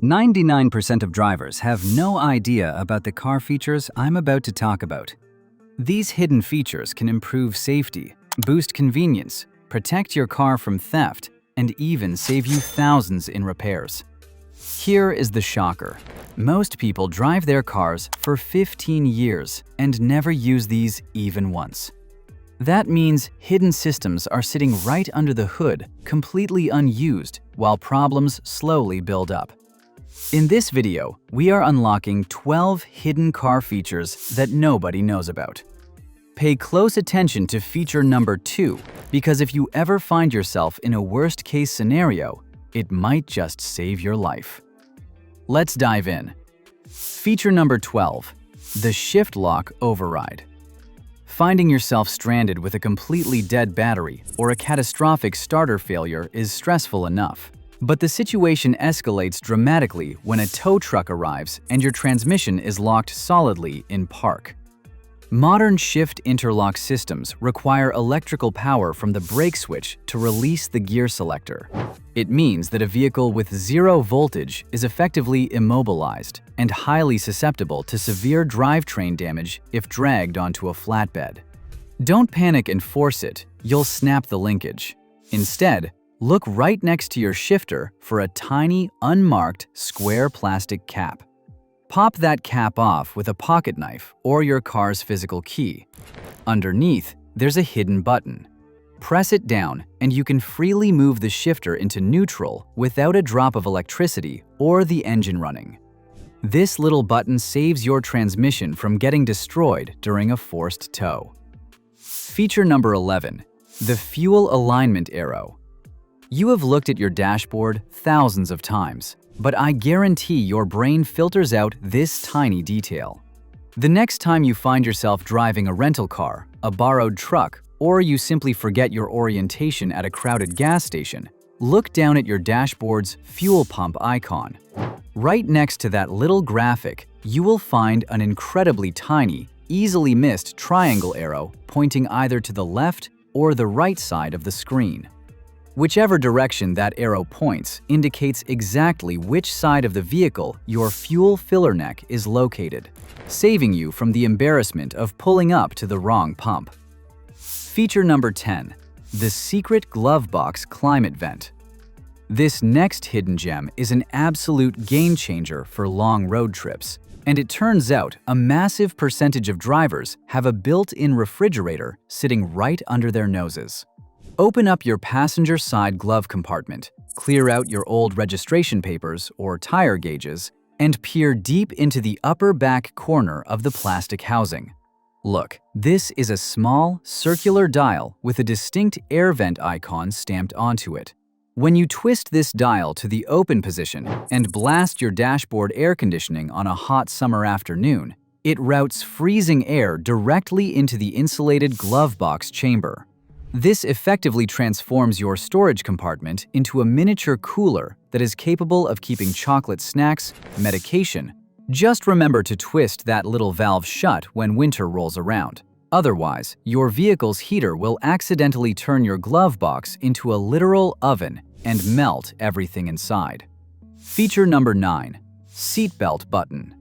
99% of drivers have no idea about the car features I'm about to talk about. These hidden features can improve safety, boost convenience, protect your car from theft, and even save you thousands in repairs. Here is the shocker. Most people drive their cars for 15 years and never use these even once. That means hidden systems are sitting right under the hood, completely unused, while problems slowly build up. In this video, we are unlocking 12 hidden car features that nobody knows about. Pay close attention to feature number 2, because if you ever find yourself in a worst-case scenario, it might just save your life. Let's dive in. Feature number 12, the shift lock override. Finding yourself stranded with a completely dead battery or a catastrophic starter failure is stressful enough. But the situation escalates dramatically when a tow truck arrives and your transmission is locked solidly in park. Modern shift interlock systems require electrical power from the brake switch to release the gear selector. It means that a vehicle with zero voltage is effectively immobilized and highly susceptible to severe drivetrain damage if dragged onto a flatbed. Don't panic and force it, you'll snap the linkage. Instead, look right next to your shifter for a tiny, unmarked, square plastic cap. Pop that cap off with a pocket knife or your car's physical key. Underneath, there's a hidden button. Press it down and you can freely move the shifter into neutral without a drop of electricity or the engine running. This little button saves your transmission from getting destroyed during a forced tow. Feature number 11, the fuel alignment arrow. You have looked at your dashboard thousands of times, but I guarantee your brain filters out this tiny detail. The next time you find yourself driving a rental car, a borrowed truck, or you simply forget your orientation at a crowded gas station, look down at your dashboard's fuel pump icon. Right next to that little graphic, you will find an incredibly tiny, easily missed triangle arrow pointing either to the left or the right side of the screen. Whichever direction that arrow points indicates exactly which side of the vehicle your fuel filler neck is located, saving you from the embarrassment of pulling up to the wrong pump. Feature number 10, the secret glove box climate vent. This next hidden gem is an absolute game changer for long road trips, and it turns out a massive percentage of drivers have a built-in refrigerator sitting right under their noses. Open up your passenger side glove compartment, clear out your old registration papers or tire gauges, and peer deep into the upper back corner of the plastic housing. Look, this is a small, circular dial with a distinct air vent icon stamped onto it. When you twist this dial to the open position and blast your dashboard air conditioning on a hot summer afternoon, it routes freezing air directly into the insulated glove box chamber. This effectively transforms your storage compartment into a miniature cooler that is capable of keeping chocolate snacks, medication. Just remember to twist that little valve shut when winter rolls around. Otherwise, your vehicle's heater will accidentally turn your glove box into a literal oven and melt everything inside. Feature number 9, seatbelt button.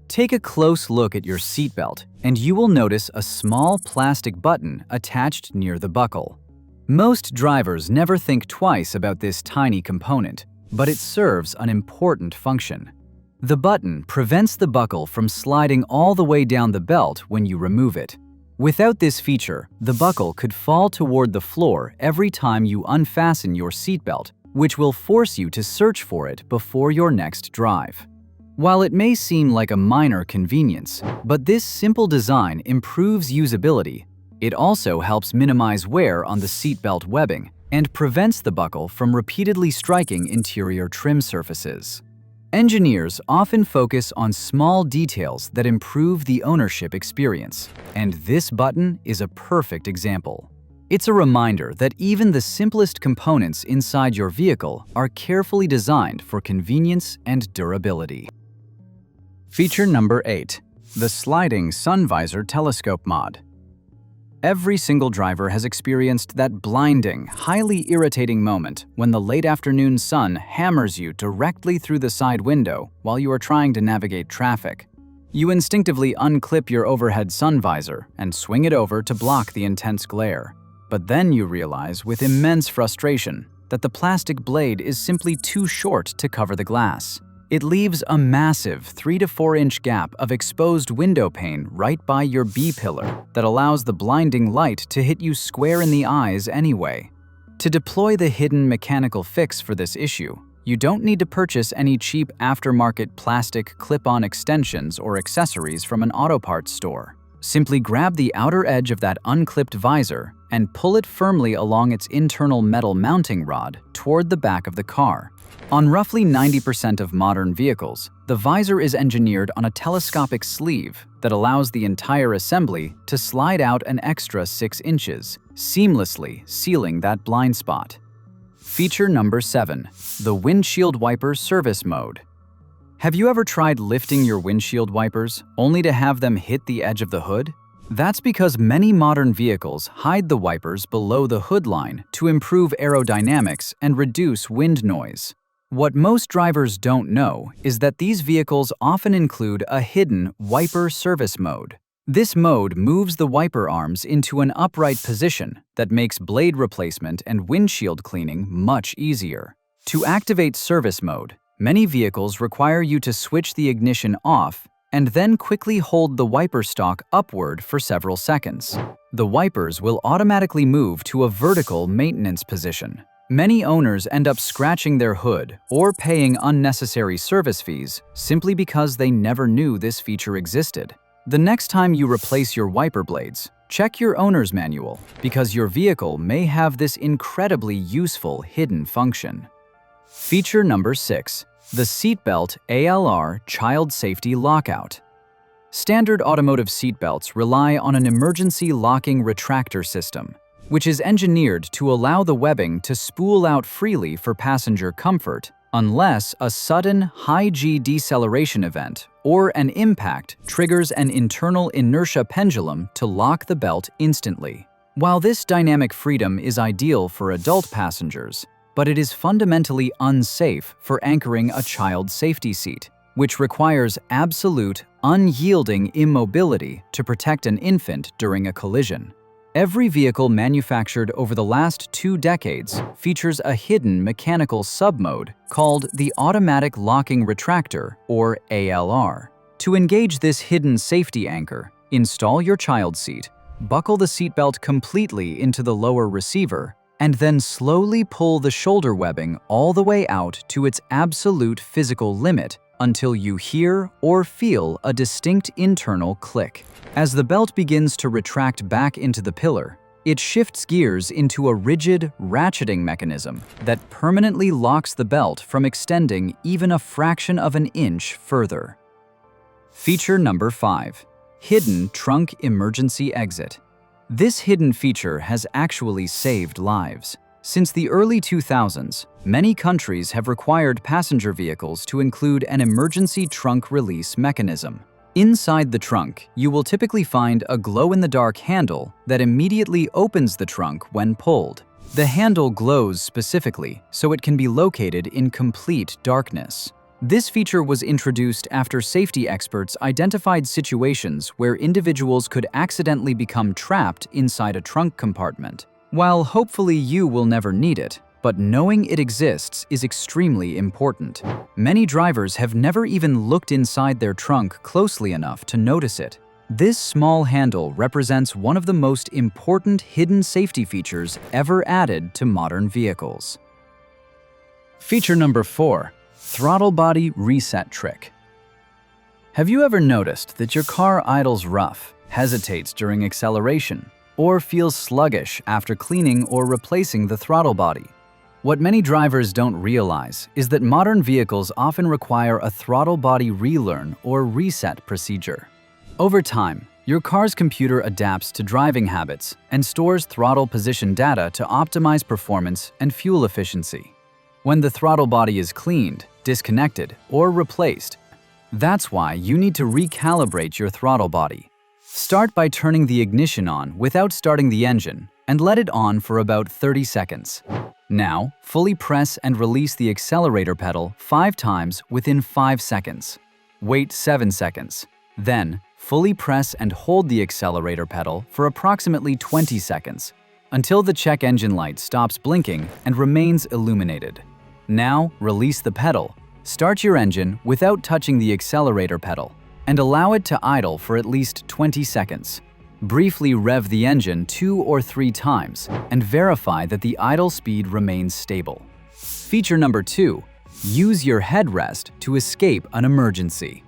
Take a close look at your seatbelt, and you will notice a small plastic button attached near the buckle. Most drivers never think twice about this tiny component, but it serves an important function. The button prevents the buckle from sliding all the way down the belt when you remove it. Without this feature, the buckle could fall toward the floor every time you unfasten your seatbelt, which will force you to search for it before your next drive. While it may seem like a minor convenience, but this simple design improves usability. It also helps minimize wear on the seatbelt webbing and prevents the buckle from repeatedly striking interior trim surfaces. Engineers often focus on small details that improve the ownership experience, and this button is a perfect example. It's a reminder that even the simplest components inside your vehicle are carefully designed for convenience and durability. Feature number 8, the sliding sun visor telescope mod. Every single driver has experienced that blinding, highly irritating moment when the late afternoon sun hammers you directly through the side window while you are trying to navigate traffic. You instinctively unclip your overhead sun visor and swing it over to block the intense glare. But then you realize with immense frustration that the plastic blade is simply too short to cover the glass. It leaves a massive 3 to 4 inch gap of exposed window pane right by your B-pillar that allows the blinding light to hit you square in the eyes anyway. To deploy the hidden mechanical fix for this issue, you don't need to purchase any cheap aftermarket plastic clip-on extensions or accessories from an auto parts store. Simply grab the outer edge of that unclipped visor and pull it firmly along its internal metal mounting rod toward the back of the car. On roughly 90% of modern vehicles, the visor is engineered on a telescopic sleeve that allows the entire assembly to slide out an extra 6 inches, seamlessly sealing that blind spot. Feature number 7, the windshield wiper service mode. Have you ever tried lifting your windshield wipers only to have them hit the edge of the hood? That's because many modern vehicles hide the wipers below the hood line to improve aerodynamics and reduce wind noise. What most drivers don't know is that these vehicles often include a hidden wiper service mode. This mode moves the wiper arms into an upright position that makes blade replacement and windshield cleaning much easier. To activate service mode, many vehicles require you to switch the ignition off and then quickly hold the wiper stalk upward for several seconds. The wipers will automatically move to a vertical maintenance position. Many owners end up scratching their hood or paying unnecessary service fees simply because they never knew this feature existed. The next time you replace your wiper blades, check your owner's manual because your vehicle may have this incredibly useful hidden function. Feature number 6, the seatbelt ALR child safety lockout. Standard automotive seatbelts rely on an emergency locking retractor system, which is engineered to allow the webbing to spool out freely for passenger comfort unless a sudden high-G deceleration event or an impact triggers an internal inertia pendulum to lock the belt instantly. While this dynamic freedom is ideal for adult passengers, but it is fundamentally unsafe for anchoring a child safety seat, which requires absolute, unyielding immobility to protect an infant during a collision. Every vehicle manufactured over the last 2 decades features a hidden mechanical submode called the automatic locking retractor, or ALR. To engage this hidden safety anchor, install your child seat, buckle the seatbelt completely into the lower receiver, and then slowly pull the shoulder webbing all the way out to its absolute physical limit until you hear or feel a distinct internal click. As the belt begins to retract back into the pillar, it shifts gears into a rigid, ratcheting mechanism that permanently locks the belt from extending even a fraction of an inch further. Feature number 5, hidden trunk emergency exit. This hidden feature has actually saved lives. Since the early 2000s, many countries have required passenger vehicles to include an emergency trunk release mechanism. Inside the trunk, you will typically find a glow-in-the-dark handle that immediately opens the trunk when pulled. The handle glows specifically, so it can be located in complete darkness. This feature was introduced after safety experts identified situations where individuals could accidentally become trapped inside a trunk compartment. While hopefully you will never need it, but knowing it exists is extremely important. Many drivers have never even looked inside their trunk closely enough to notice it. This small handle represents one of the most important hidden safety features ever added to modern vehicles. Feature number 4, throttle body reset trick. Have you ever noticed that your car idles rough, hesitates during acceleration, or feels sluggish after cleaning or replacing the throttle body? What many drivers don't realize is that modern vehicles often require a throttle body relearn or reset procedure. Over time, your car's computer adapts to driving habits and stores throttle position data to optimize performance and fuel efficiency. When the throttle body is cleaned, disconnected, or replaced, that's why you need to recalibrate your throttle body. Start by turning the ignition on without starting the engine and let it on for about 30 seconds. Now, fully press and release the accelerator pedal 5 times within 5 seconds. Wait 7 seconds. Then, fully press and hold the accelerator pedal for approximately 20 seconds until the check engine light stops blinking and remains illuminated. Now, release the pedal. Start your engine without touching the accelerator pedal and allow it to idle for at least 20 seconds. Briefly rev the engine 2 or 3 times and verify that the idle speed remains stable. Feature number 2. Use your headrest to escape an emergency.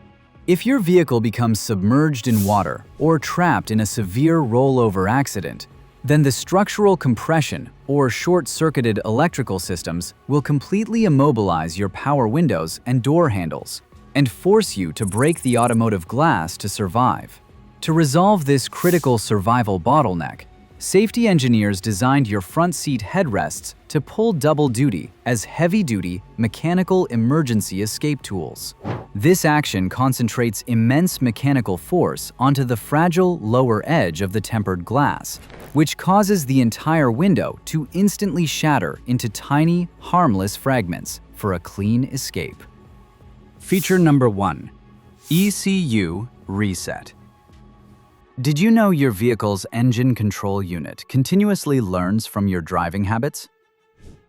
If your vehicle becomes submerged in water or trapped in a severe rollover accident, then the structural compression or short-circuited electrical systems will completely immobilize your power windows and door handles and force you to break the automotive glass to survive. To resolve this critical survival bottleneck, safety engineers designed your front seat headrests to pull double duty as heavy-duty mechanical emergency escape tools. This action concentrates immense mechanical force onto the fragile lower edge of the tempered glass, which causes the entire window to instantly shatter into tiny, harmless fragments for a clean escape. Feature number 1. ECU Reset. Did you know your vehicle's engine control unit continuously learns from your driving habits?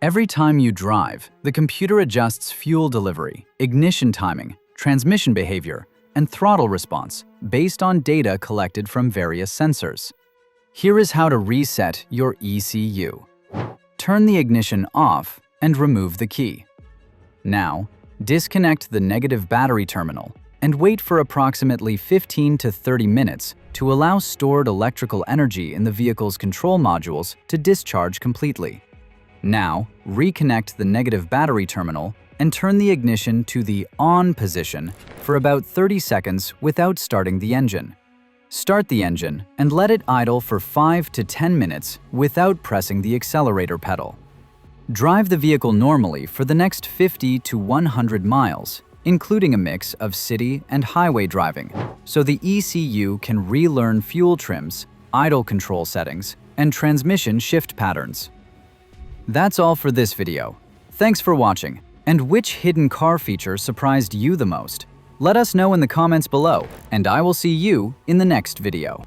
Every time you drive, the computer adjusts fuel delivery, ignition timing, transmission behavior, and throttle response based on data collected from various sensors. Here is how to reset your ECU. Turn the ignition off and remove the key. Now, disconnect the negative battery terminal and wait for approximately 15 to 30 minutes to allow stored electrical energy in the vehicle's control modules to discharge completely. Now, reconnect the negative battery terminal and turn the ignition to the on position for about 30 seconds without starting the engine. Start the engine and let it idle for 5 to 10 minutes without pressing the accelerator pedal. Drive the vehicle normally for the next 50 to 100 miles, including a mix of city and highway driving, so the ECU can relearn fuel trims, idle control settings, and transmission shift patterns. That's all for this video. Thanks for watching. And which hidden car feature surprised you the most? Let us know in the comments below, and I will see you in the next video.